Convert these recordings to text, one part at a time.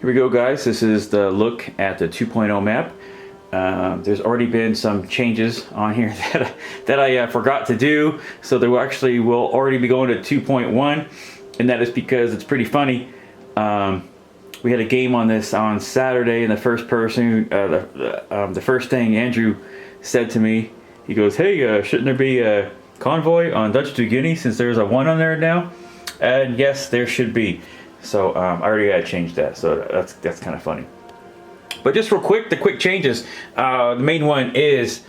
Here we go, guys. This is the look at the 2.0 map. There's already been some changes on here that I forgot to do, so there actually will already be going to 2.1, and that is because it's pretty funny. We had a game on this on Saturday, and the first person, the first thing Andrew said to me, he goes, "Hey, shouldn't there be a convoy on Dutch to Guinea since there's a 1 on there now?" And yes, there should be. So I already had changed that, so that's kind of funny. But just real quick, the quick changes. The main one is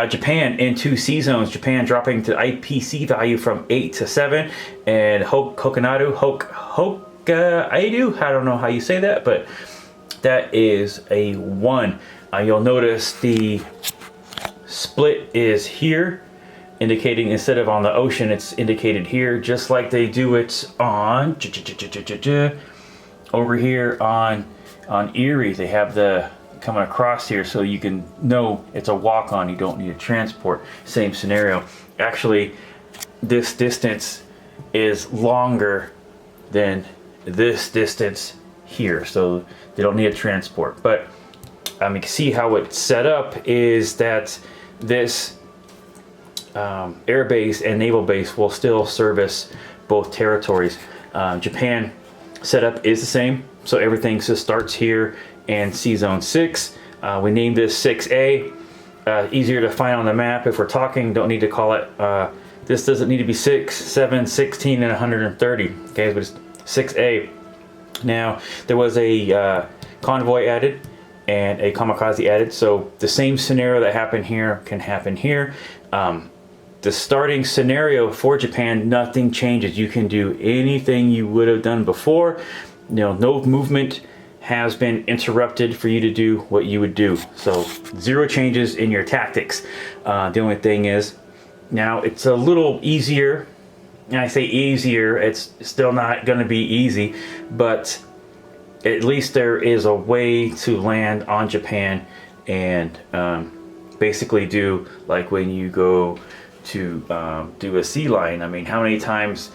Japan in 2 sea zones. Japan dropping to IPC value from 8 to 7, and Hokkaido, I don't know how you say that, but that is a 1. You'll notice the split is here, indicating instead of on the ocean, it's indicated here, just like they do it on over here on Erie. They have the coming across here, so you can know it's a walk-on. You don't need a transport. Same scenario. Actually, this distance is longer than this distance here, so they don't need a transport. But you can see how it's set up is that this air base and naval base will still service both territories. Japan setup is the same, so everything just starts here and Sea Zone 6. We named this 6A. Easier to find on the map if we're talking. Don't need to call it. This doesn't need to be 6, 7, 16, and 130. Okay, but it's 6A. Now there was a convoy added and a kamikaze added, so the same scenario that happened here can happen here. The starting scenario for Japan, nothing changes. You can do anything you would have done before. No movement has been interrupted for you to do what you would do. So 0 changes in your tactics. The only thing is, now it's a little easier. And I say easier, it's still not going to be easy, but at least there is a way to land on Japan and basically do like when you go to do a sea line. I mean, how many times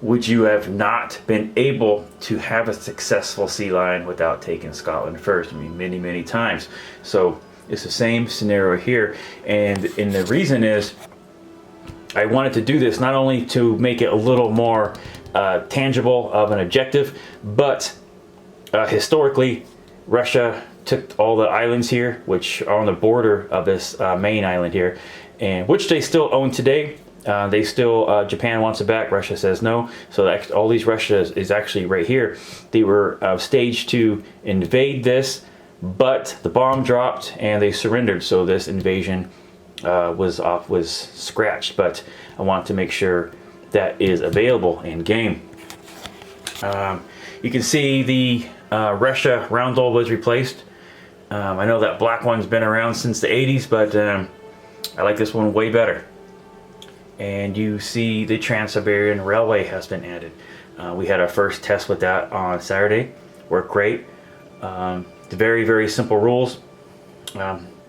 would you have not been able to have a successful sea line without taking Scotland first? I mean, many times. So it's the same scenario here, and the reason is I wanted to do this not only to make it a little more tangible of an objective, but historically Russia took all the islands here, which are on the border of this main island here, and which they still own today. They still, Japan wants it back, Russia says no. So all these Russia is actually right here. They were staged to invade this, but the bomb dropped and they surrendered. So this invasion was scratched, but I want to make sure that is available in game. You can see the Russia roundel was replaced. I know that black one's been around since the 80s, but I like this one way better. And you see the Trans-Siberian Railway has been added. We had our first test with that on Saturday. Worked great. The very simple rules.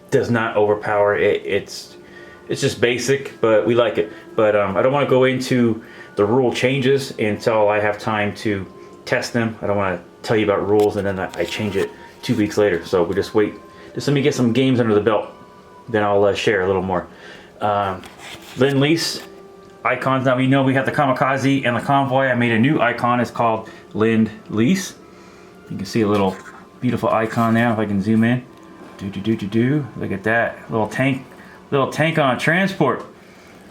Does not overpower it. It's just basic, but we like it. But I don't want to go into the rule changes until I have time to test them. I don't want to tell you about rules and then I change it 2 weeks later. So we just wait. Just let me get some games under the belt. Then I'll share a little more. Lend-Lease icons. Now we know we have the kamikaze and the convoy. I made a new icon. It's called Lend-Lease. You can see a little beautiful icon now if I can zoom in. Look at that little tank on a transport.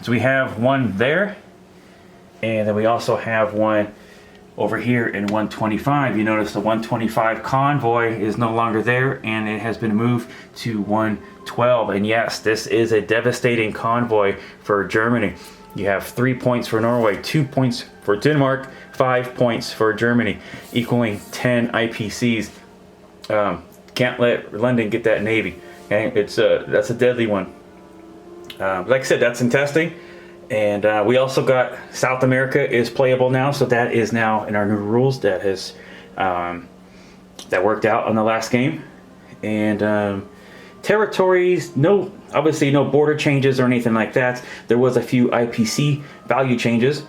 So we have one there, and then we also have one over here in 125. You notice the 125 convoy is no longer there, and it has been moved to 112. And yes, this is a devastating convoy for Germany. You have 3 points for Norway, 2 points for Denmark, 5 points for Germany, equaling 10 IPCs. Can't let London get that Navy. Okay, that's a deadly one. Like I said, that's in testing. And we also got South America is playable now, so that is now in our new rules. That has that worked out on the last game. And territories, obviously no border changes or anything like that. There was a few IPC value changes,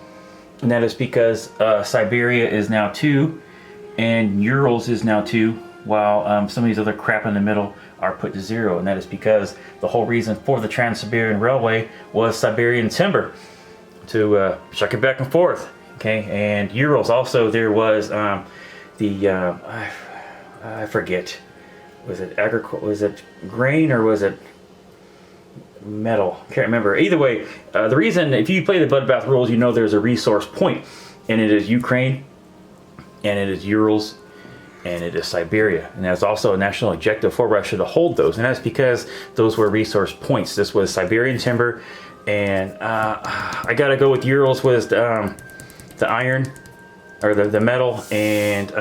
and that is because Siberia is now 2, and Urals is now 2, while some of these other crap in the middle are put to 0, and that is because the whole reason for the Trans-Siberian Railway was Siberian timber to chuck it back and forth. Okay, and Urals also, there was I forget, was it was it grain or was it metal? Can't remember. Either way, the reason, if you play the bloodbath rules, you know there's a resource point, and it is Ukraine, and it is Urals, and it is Siberia, and that's also a national objective for Russia to hold those, and that's because those were resource points. This was Siberian timber, and I gotta go with Urals was the iron, or the metal, and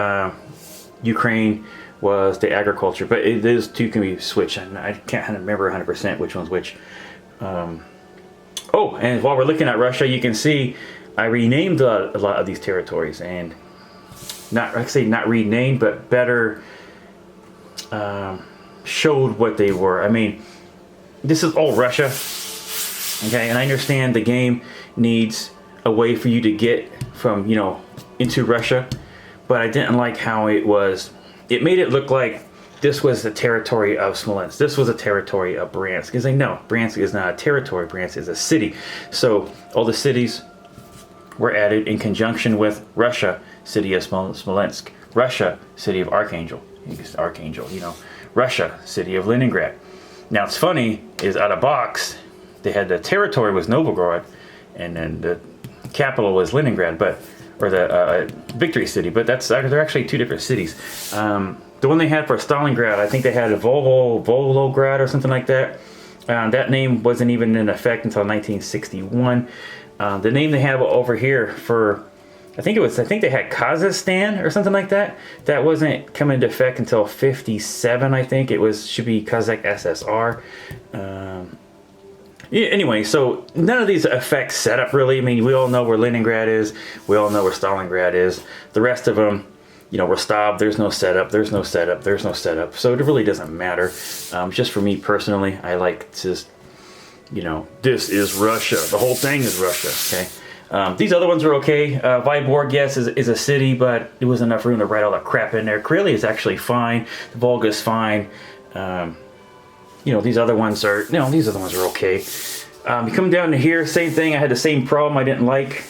Ukraine was the agriculture. But those two can be switched, and I can't remember 100% which one's which. Oh, and while we're looking at Russia, you can see I renamed a lot of these territories, and not renamed, but better showed what they were. I mean, this is all Russia, okay, and I understand the game needs a way for you to get from, you know, into Russia, but I didn't like how it made it look like this was the territory of Smolensk, this was a territory of Bryansk. Because I know Bryansk is not a territory, Bryansk is a city. So all the cities were added in conjunction with Russia, city of Smolensk, Russia, city of Archangel, you know, Russia, city of Leningrad. Now it's funny is out of box, they had the territory was Novgorod, and then the capital was Leningrad, or the Victory City, but they're actually 2 different cities. The one they had for Stalingrad, I think they had a Volgograd or something like that. That name wasn't even in effect until 1961. The name they have over here for, I think they had Kazakhstan or something like that. That wasn't coming into effect until 57, I think. Should be Kazakh SSR. Yeah, anyway, so none of these affect setup really. I mean, we all know where Leningrad is. We all know where Stalingrad is. The rest of them, you know, Rostov, there's no setup, there's no setup, there's no setup. So it really doesn't matter. Just for me personally, I like to, you know, this is Russia. The whole thing is Russia, okay? These other ones are okay. Vyborg, yes, is a city, but there was enough room to write all that crap in there. Karelia is actually fine. The Volga is fine. You know, these other ones are, okay. You come down to here, same thing. I had the same problem I didn't like.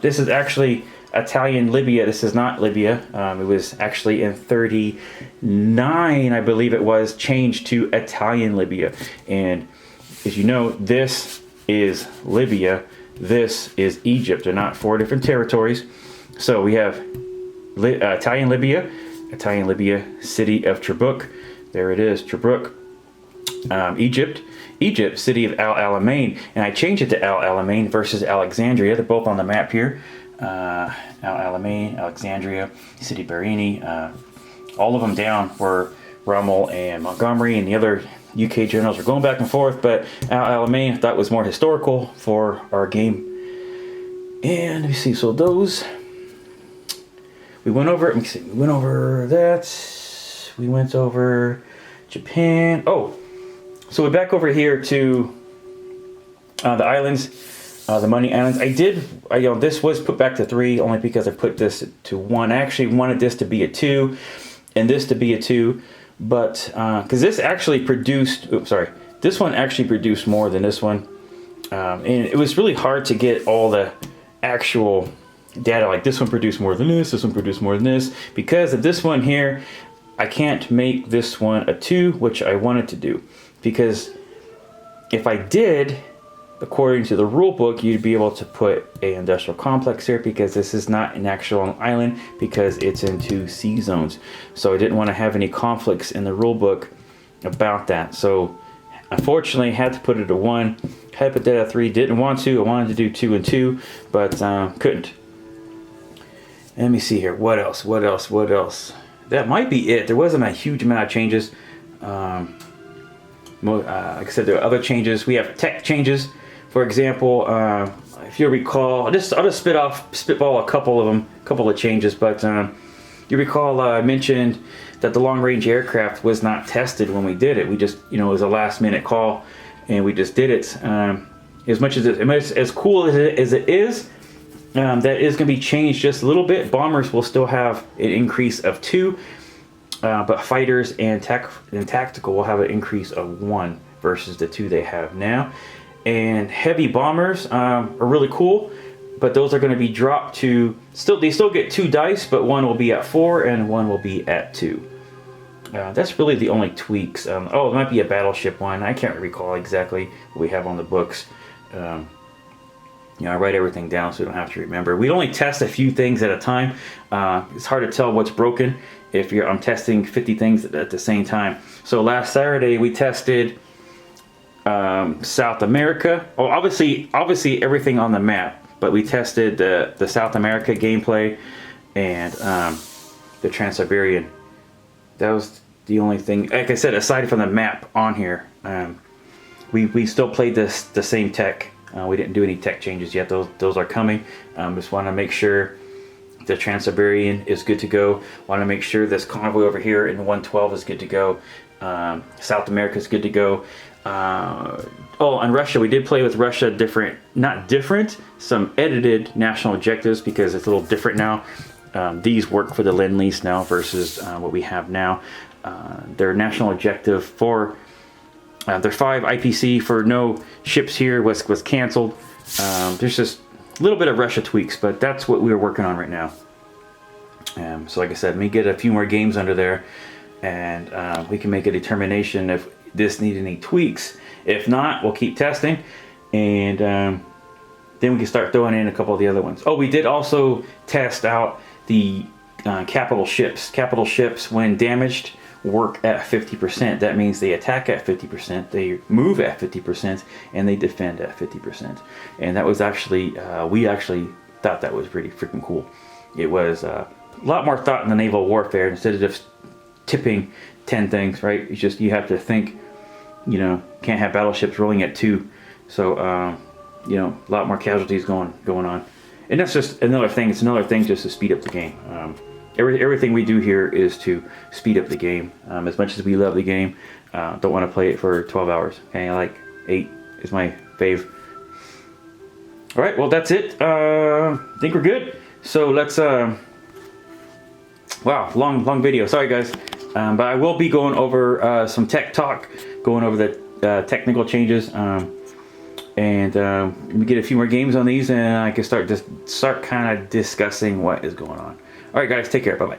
This is actually Italian Libya. This is not Libya. It was actually in 39, I believe it was, changed to Italian Libya. And as you know, this is Libya. This is Egypt. They're not 4 different territories. So we have Italian Libya, city of Tobruk. There it is, Tobruk. Egypt, city of Al Alamein, and I changed it to Al Alamein versus Alexandria. They're both on the map here. Al Alamein, Alexandria, city Barini. All of them down were Rommel and Montgomery, and the other UK generals were going back and forth, but Al Alamein I thought was more historical for our game. And let me see, so those we went over. Let me see, we went over that. We went over Japan. Oh, so we're back over here to the islands, the Money Islands. This was put back to 3 only because I put this to 1. I actually wanted this to be a 2 and this to be a 2, but because this actually produced, this one actually produced more than this one, and it was really hard to get all the actual data. Like this one produced more than this one produced more than this, because of this one here. I can't make this one a 2, which I wanted to do, because if I did, according to the rule book, you'd be able to put an industrial complex here, because this is not an actual island, because it's in 2 sea zones. So I didn't want to have any conflicts in the rule book about that. So unfortunately, I had to put it to 1. Had to put that at 3. Didn't want to. I wanted to do 2 and 2, but couldn't. Let me see here. What else? That might be it. There wasn't a huge amount of changes. Like I said, there are other changes. We have tech changes. For example, if you recall, I'll just spitball a couple of changes. But you recall I mentioned that the long-range aircraft was not tested when we did it. We just, it was a last-minute call, and we just did it. As much as as cool as it is, that is going to be changed just a little bit. Bombers will still have an increase of 2, but fighters and tactical will have an increase of 1 versus the 2 they have now. And heavy bombers are really cool, but those are going to be dropped to they still get 2 dice, but one will be at 4 and one will be at 2. That's really the only tweaks. Oh, it might be a battleship one. I can't recall exactly what we have on the books. You know, I write everything down so we don't have to remember. We only test a few things at a time. It's hard to tell what's broken if I'm testing 50 things at the same time. So last Saturday we tested South America. Oh, obviously everything on the map, but we tested the South America gameplay and the Trans-Siberian. That was the only thing. Like I said, aside from the map on here, we still played the same tech. We didn't do any tech changes yet. Those are coming. Just want to make sure the Trans-Siberian is good to go. Want to make sure this convoy over here in 112 is good to go. South America is good to go. Oh, and Russia, we did play with Russia some edited national objectives because it's a little different now. These work for the Lend-Lease now versus what we have now. Their national objective for their 5 IPC for no ships here was canceled. There's just a little bit of Russia tweaks, but that's what we're working on right now. So like I said, let me get a few more games under there, and we can make a determination if this needs any tweaks. If not, we'll keep testing, and then we can start throwing in a couple of the other ones. Oh, we did also test out the capital ships. Capital ships, when damaged, work at 50%. That means they attack at 50%, they move at 50%, and they defend at 50%. And that was actually, we actually thought that was pretty freaking cool. It was a lot more thought in the naval warfare. Instead of just tipping 10 things, right? It's just, you have to think, you know, can't have battleships rolling at 2. So, you know, a lot more casualties going on. And that's just another thing. It's another thing just to speed up the game. Everything we do here is to speed up the game. As much as we love the game, don't want to play it for 12 hours. Okay, like 8 is my fave. All right, well that's it. I think we're good. So let's. Wow, long video. Sorry guys, but I will be going over some tech talk, going over the technical changes. And let me get a few more games on these, and I can start kind of discussing what is going on. All right, guys, take care. Bye-bye.